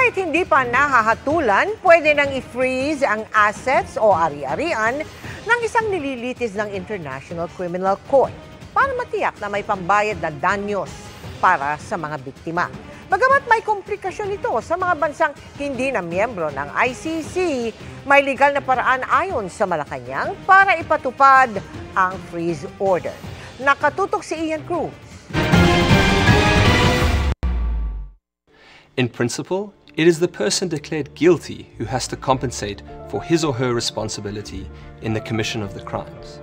Kahit hindi pa nahahatulan, pwede nang i-freeze ang assets o ari-arian ng isang nililitis ng International Criminal Court para matiyak na may pambayad na danyos para sa mga biktima. Bagamat may komplikasyon ito sa mga bansang hindi na miyembro ng ICC, may legal na paraan ayon sa Malacanang para ipatupad ang freeze order. Nakatutok si Ian Cruz. In principle, it is the person declared guilty who has to compensate for his or her responsibility in the commission of the crimes.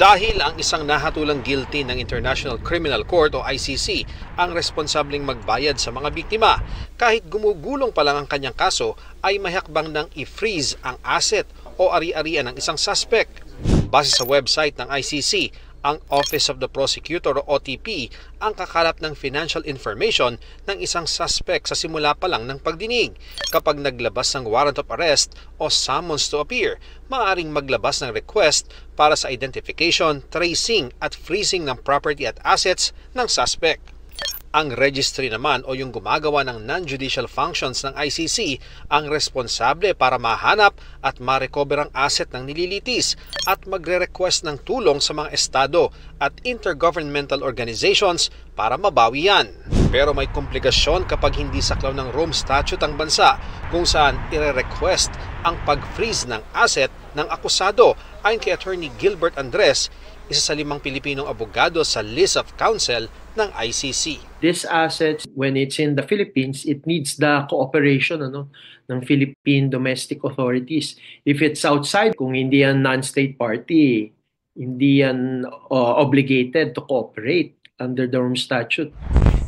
Dahil ang isang nahatulang guilty ng International Criminal Court o ICC ang responsableng magbayad sa mga biktima, kahit gumugulong pa lang ang kanyang kaso ay may hakbang ng i-freeze ang asset o ari-arian ng isang suspect. Base sa website ng ICC, ang Office of the Prosecutor o OTP ang kakalap ng financial information ng isang suspect sa simula pa lang ng pagdinig. Kapag naglabas ng warrant of arrest o summons to appear, maaaring maglabas ng request para sa identification, tracing at freezing ng property at assets ng suspect. Ang registry naman o yung gumagawa ng non-judicial functions ng ICC ang responsable para mahanap at ma-recover ang asset ng nililitis at magre-request ng tulong sa mga estado at intergovernmental organizations para mabawi yan. Pero may komplikasyon kapag hindi saklaw ng Rome Statute ang bansa kung saan ire-request ang pag-freeze ng asset ng akusado. Ayon kay Attorney Gilbert Andres, isa sa 5 Pilipinong abogado sa list of counsel ng ICC. This asset, when it's in the Philippines, it needs the cooperation ng Philippine domestic authorities. If it's outside, kung hindi yan non-state party, hindi yan obligated to cooperate under the Rome Statute.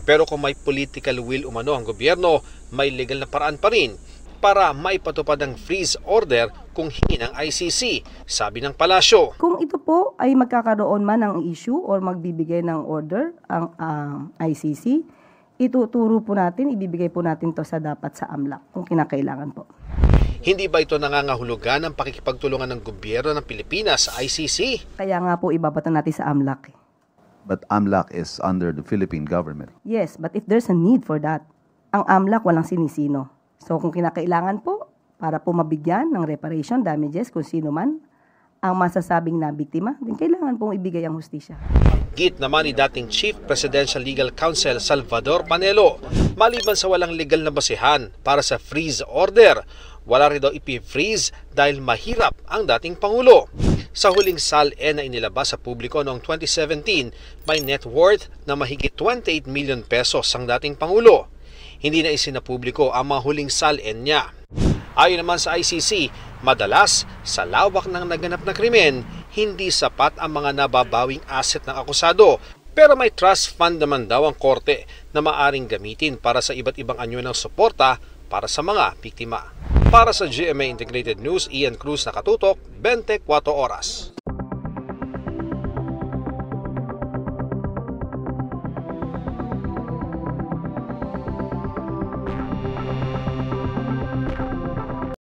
Pero kung may political will umano ang gobyerno, may legal na paraan pa rin para maipatupad ang freeze order kung hingi ng ICC, sabi ng palasyo. Kung ito po ay magkakaroon man ng issue or magbibigay ng order ang ICC, ituturo po natin, ibibigay po natin to sa dapat sa AMLAC kung kinakailangan po. Hindi ba ito nangangahulugan ng pakikipagtulungan ng gobyerno ng Pilipinas sa ICC? Kaya nga po ibabato natin sa AMLAC. But AMLAC is under the Philippine government. Yes, but if there's a need for that, ang AMLAC walang sinisino. So kung kinakailangan po, para po mabigyan ng reparation, damages, kung sino man ang masasabing na biktima, din kailangan pong ibigay ang hustisya. Git naman ni dating Chief Presidential Legal Counsel Salvador Panelo, maliban sa walang legal na basihan para sa freeze order, wala rin daw ipi-freeze dahil mahirap ang dating Pangulo. Sa huling SALN na inilabas sa publiko noong 2017, may net worth na mahigit 28 million pesos ang dating Pangulo. Hindi na isinapubliko ang mga huling SALN niya. Ayon naman sa ICC, madalas sa lawak ng naganap na krimen, hindi sapat ang mga nababawing asset ng akusado. Pero may trust fund naman daw ang korte na maaring gamitin para sa iba't ibang anyo ng suporta para sa mga biktima. Para sa GMA Integrated News, Ian Cruz, nakatutok, 24 oras.